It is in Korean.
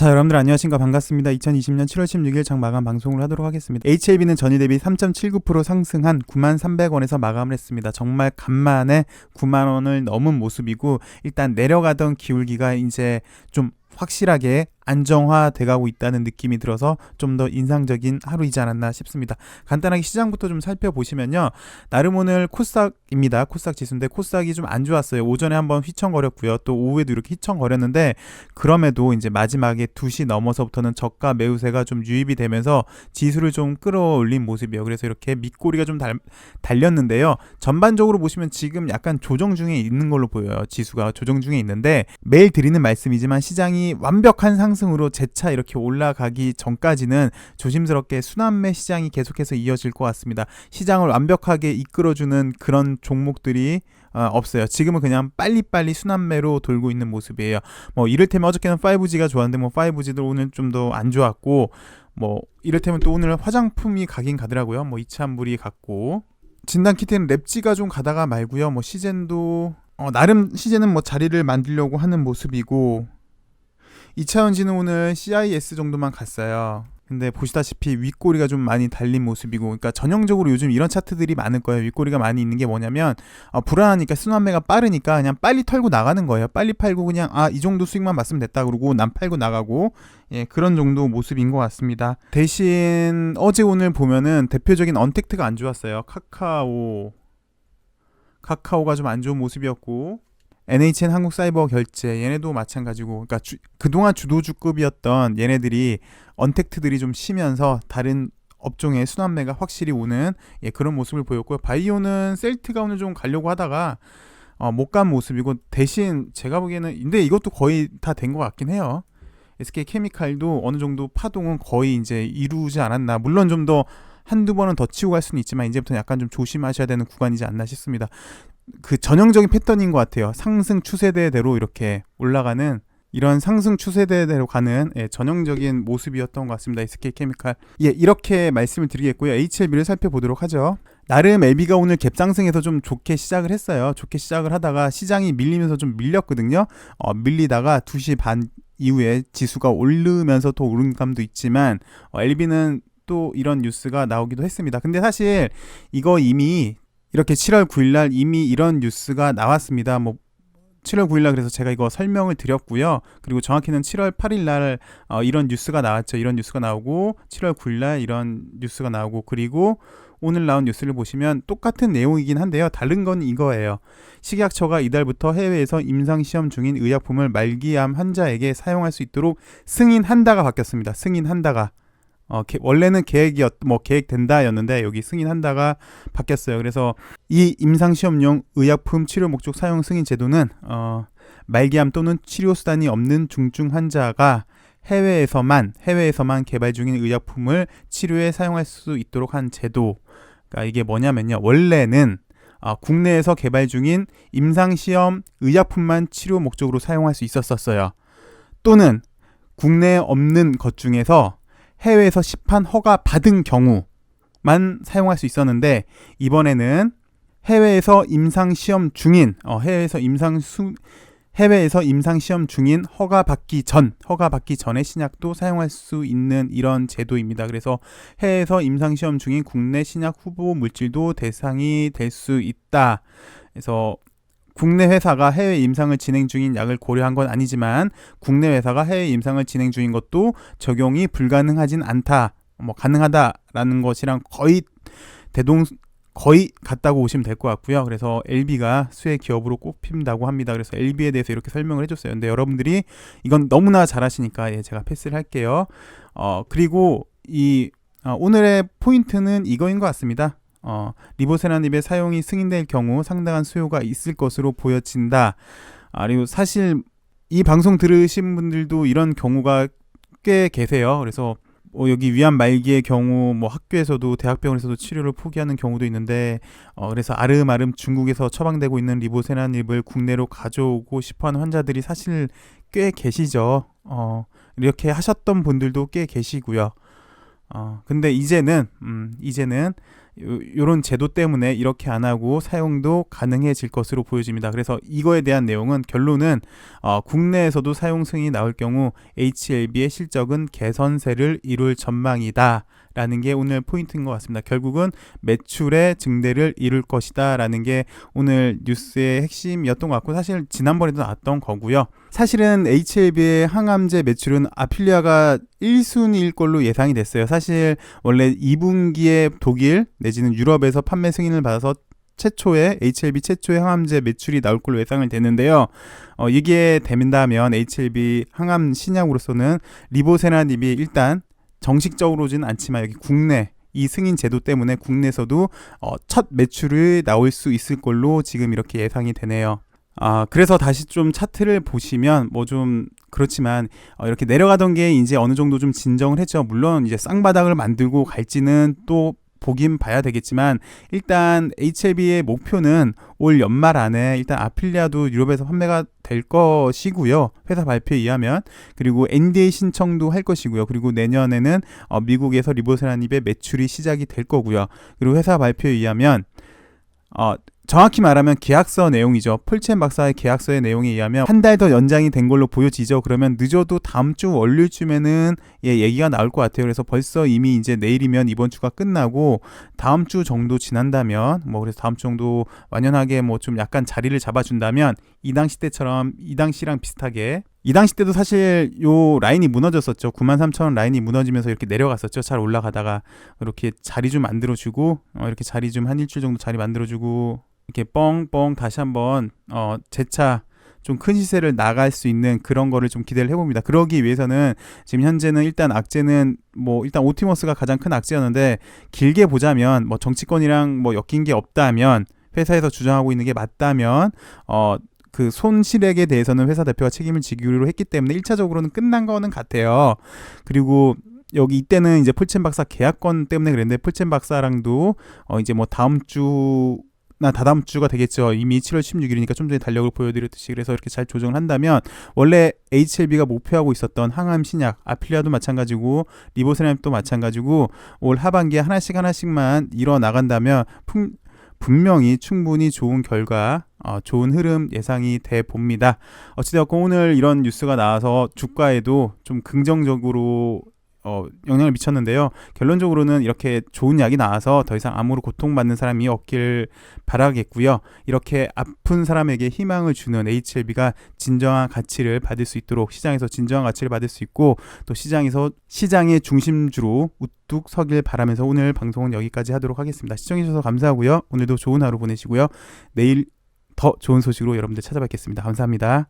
자, 여러분들 안녕하십니까. 반갑습니다. 2020년 7월 16일 장 마감 방송을 하도록 하겠습니다. HLB는 전일 대비 3.79% 상승한 93,300원에서 마감을 했습니다. 정말 간만에 90,000원을 넘은 모습이고, 일단 내려가던 기울기가 이제 좀 확실하게 안정화돼 가고 있다는 느낌이 들어서 좀 더 인상적인 하루이지 않았나 싶습니다. 간단하게 시장부터 좀 살펴보시면요, 나름 오늘 코스닥입니다. 코스닥 지수인데 코스닥이 좀 안 좋았어요. 오전에 한번 휘청거렸고요, 또 오후에도 이렇게 휘청거렸는데, 그럼에도 이제 마지막에 2시 넘어서부터는 저가 매우세가 좀 유입이 되면서 지수를 좀 끌어올린 모습이에요. 그래서 이렇게 밑꼬리가 좀 달렸는데요, 전반적으로 보시면 지금 약간 조정 중에 있는 걸로 보여요. 지수가 조정 중에 있는데, 매일 드리는 말씀이지만 시장이 완벽한 상승으로 재차 이렇게 올라가기 전까지는 조심스럽게 순환매 시장이 계속해서 이어질 것 같습니다. 시장을 완벽하게 이끌어주는 그런 종목들이 없어요. 지금은 그냥 빨리빨리 순환매로 돌고 있는 모습이에요. 뭐 이를테면 어저께는 5G가 좋았는데 뭐 5G도 오늘 좀 더 안 좋았고, 뭐 이를테면 또 오늘 화장품이 가긴 가더라고요. 뭐 이찬불이 갔고, 진단키트는 랩지가 좀 가다가 말고요. 뭐 시젠도 나름 시젠은 뭐 자리를 만들려고 하는 모습이고, 2차전지는 오늘 CIS 정도만 갔어요. 근데 보시다시피 윗꼬리가 좀 많이 달린 모습이고, 그러니까 전형적으로 요즘 이런 차트들이 많을 거예요. 윗꼬리가 많이 있는 게 뭐냐면, 불안하니까 순환매가 빠르니까 그냥 빨리 털고 나가는 거예요. 빨리 팔고 그냥 이 정도 수익만 봤으면 됐다 그러고 난 팔고 나가고, 예, 그런 정도 모습인 것 같습니다. 대신 어제 오늘 보면은 대표적인 언택트가 안 좋았어요. 카카오가 좀 안 좋은 모습이었고, NHN 한국사이버결제 얘네도 마찬가지고, 그러니까 그동안 주도주급이었던 얘네들이 언택트들이 좀 쉬면서 다른 업종의 순환매가 확실히 오는, 예, 그런 모습을 보였고요. 바이오는 셀트가 오늘 좀 가려고 하다가 못 간 모습이고, 대신 제가 보기에는 근데 이것도 거의 다 된 것 같긴 해요. SK케미칼도 어느 정도 파동은 거의 이제 이루지 않았나. 물론 좀 더 한두 번은 더 치고 갈 수는 있지만 이제부터 약간 좀 조심하셔야 되는 구간이지 않나 싶습니다. 그 전형적인 패턴인 것 같아요. 상승 추세대로 이렇게 올라가는, 이런 상승 추세대로 가는, 예, 전형적인 모습이었던 것 같습니다. SK케미칼. 예, 이렇게 말씀을 드리겠고요. HLB를 살펴보도록 하죠. 나름 LB가 오늘 갭상승해서 좀 좋게 시작을 했어요. 좋게 시작을 하다가 시장이 밀리면서 좀 밀렸거든요. 밀리다가 2시 반 이후에 지수가 오르면서 더 오른 감도 있지만, LB는 또 이런 뉴스가 나오기도 했습니다. 근데 사실 이거 이미 이렇게 7월 9일날 이미 이런 뉴스가 나왔습니다. 뭐 7월 9일날 그래서 제가 이거 설명을 드렸고요. 그리고 정확히는 7월 8일날 이런 뉴스가 나왔죠. 이런 뉴스가 나오고 7월 9일날 이런 뉴스가 나오고, 그리고 오늘 나온 뉴스를 보시면 똑같은 내용이긴 한데요. 다른 건 이거예요. 식약처가 이달부터 해외에서 임상시험 중인 의약품을 말기암 환자에게 사용할 수 있도록 승인한다가 바뀌었습니다. 승인한다가. 원래는 계획된다였는데 여기 승인한다가 바뀌었어요. 그래서 이 임상시험용 의약품 치료 목적 사용 승인 제도는 말기암 또는 치료 수단이 없는 중증 환자가 해외에서만 개발 중인 의약품을 치료에 사용할 수 있도록 한 제도. 그러니까 이게 뭐냐면요, 원래는 국내에서 개발 중인 임상시험 의약품만 치료 목적으로 사용할 수 있었어요. 또는 국내에 없는 것 중에서 해외에서 시판 허가 받은 경우만 사용할 수 있었는데, 이번에는 해외에서 임상 시험 중인 허가 받기 전의 신약도 사용할 수 있는 이런 제도입니다. 그래서 해외에서 임상 시험 중인 국내 신약 후보 물질도 대상이 될 수 있다. 그래서 국내 회사가 해외 임상을 진행 중인 약을 고려한 건 아니지만 국내 회사가 해외 임상을 진행 중인 것도 적용이 불가능하진 않다. 가능하다라는 것이랑 거의 같다고 보시면 될 것 같고요. 그래서 LB가 수혜 기업으로 꼽힌다고 합니다. 그래서 LB에 대해서 이렇게 설명을 해줬어요. 근데 여러분들이 이건 너무나 잘하시니까 제가 패스를 할게요. 그리고 오늘의 포인트는 이거인 것 같습니다. 리보세라닙의 사용이 승인될 경우 상당한 수요가 있을 것으로 보여진다. 그리고 사실 이 방송 들으신 분들도 이런 경우가 꽤 계세요. 그래서 여기 위암 말기의 경우 학교에서도 대학병원에서도 치료를 포기하는 경우도 있는데, 그래서 아름아름 중국에서 처방되고 있는 리보세라닙을 국내로 가져오고 싶어하는 환자들이 사실 꽤 계시죠. 이렇게 하셨던 분들도 꽤 계시고요. 근데 이제는 요런 제도 때문에 이렇게 안 하고 사용도 가능해질 것으로 보여집니다. 그래서 이거에 대한 내용은 결론은 국내에서도 사용 승인이 나올 경우 HLB의 실적은 개선세를 이룰 전망이다 라는 게 오늘 포인트인 것 같습니다. 결국은 매출의 증대를 이룰 것이다 라는 게 오늘 뉴스의 핵심이었던 것 같고, 사실 지난번에도 나왔던 거고요. 사실은 HLB의 항암제 매출은 아필리아가 1순위일 걸로 예상이 됐어요. 사실 원래 2분기에 독일 내지는 유럽에서 판매 승인을 받아서 HLB 최초의 항암제 매출이 나올 걸로 예상을 됐는데요. 이게 된다면 HLB 항암 신약으로서는 리보세라닙이 일단 정식적으로는 않지만 여기 국내 이 승인 제도 때문에 국내에서도 첫 매출이 나올 수 있을 걸로 지금 이렇게 예상이 되네요. 그래서 다시 좀 차트를 보시면 뭐 좀 그렇지만 이렇게 내려가던 게 이제 어느 정도 좀 진정을 했죠. 물론 이제 쌍바닥을 만들고 갈지는 또 보긴 봐야 되겠지만, 일단 HLB의 목표는 올 연말 안에 일단 아필리아도 유럽에서 판매가 될 것이고요. 회사 발표에 의하면. 그리고 NDA 신청도 할 것이고요. 그리고 내년에는 미국에서 리보세라닙의 매출이 시작이 될 거고요. 그리고 회사 발표에 의하면 정확히 말하면 계약서 내용이죠. 폴첸 박사의 계약서의 내용에 의하면 한 달 더 연장이 된 걸로 보여지죠. 그러면 늦어도 다음 주 월요일쯤에는 얘기가 나올 것 같아요. 그래서 벌써 이미 이제 내일이면 이번 주가 끝나고 다음 주 정도 지난다면 그래서 다음 주 정도 완연하게 좀 약간 자리를 잡아준다면 이 당시 때처럼 이 당시랑 비슷하게, 이 당시 때도 사실 요 라인이 무너졌었죠. 93,000원 라인이 무너지면서 이렇게 내려갔었죠. 잘 올라가다가 이렇게 자리 좀 만들어주고 이렇게 자리 좀 한 일주일 정도 자리 만들어주고 이렇게 뻥뻥 다시 한번 재차 좀 큰 시세를 나갈 수 있는 그런 거를 좀 기대를 해봅니다. 그러기 위해서는 지금 현재는 일단 악재는 일단 오티머스가 가장 큰 악재였는데, 길게 보자면 정치권이랑 엮인 게 없다면, 회사에서 주장하고 있는 게 맞다면 그 손실액에 대해서는 회사 대표가 책임을 지기로 했기 때문에 1차적으로는 끝난 거는 같아요. 그리고 여기 이때는 이제 폴첸 박사 계약권 때문에 그랬는데, 폴첸 박사랑도 이제 다음 주나 다다음 주가 되겠죠. 이미 7월 16일이니까 좀 전에 달력을 보여드렸듯이. 그래서 이렇게 잘 조정을 한다면 원래 HLB가 목표하고 있었던 항암 신약, 아필리아도 마찬가지고 리보세라닙도 마찬가지고 올 하반기에 하나씩만 일어나간다면 분명히 충분히 좋은 결과, 좋은 흐름 예상이 돼 봅니다. 어찌되었건 오늘 이런 뉴스가 나와서 주가에도 좀 긍정적으로 영향을 미쳤는데요. 결론적으로는 이렇게 좋은 약이 나와서 더 이상 암으로 고통받는 사람이 없길 바라겠고요. 이렇게 아픈 사람에게 희망을 주는 HLB가 진정한 가치를 받을 수 있도록, 시장에서 진정한 가치를 받을 수 있고, 또 시장의 중심주로 우뚝 서길 바라면서 오늘 방송은 여기까지 하도록 하겠습니다. 시청해주셔서 감사하고요. 오늘도 좋은 하루 보내시고요. 내일 더 좋은 소식으로 여러분들 찾아뵙겠습니다. 감사합니다.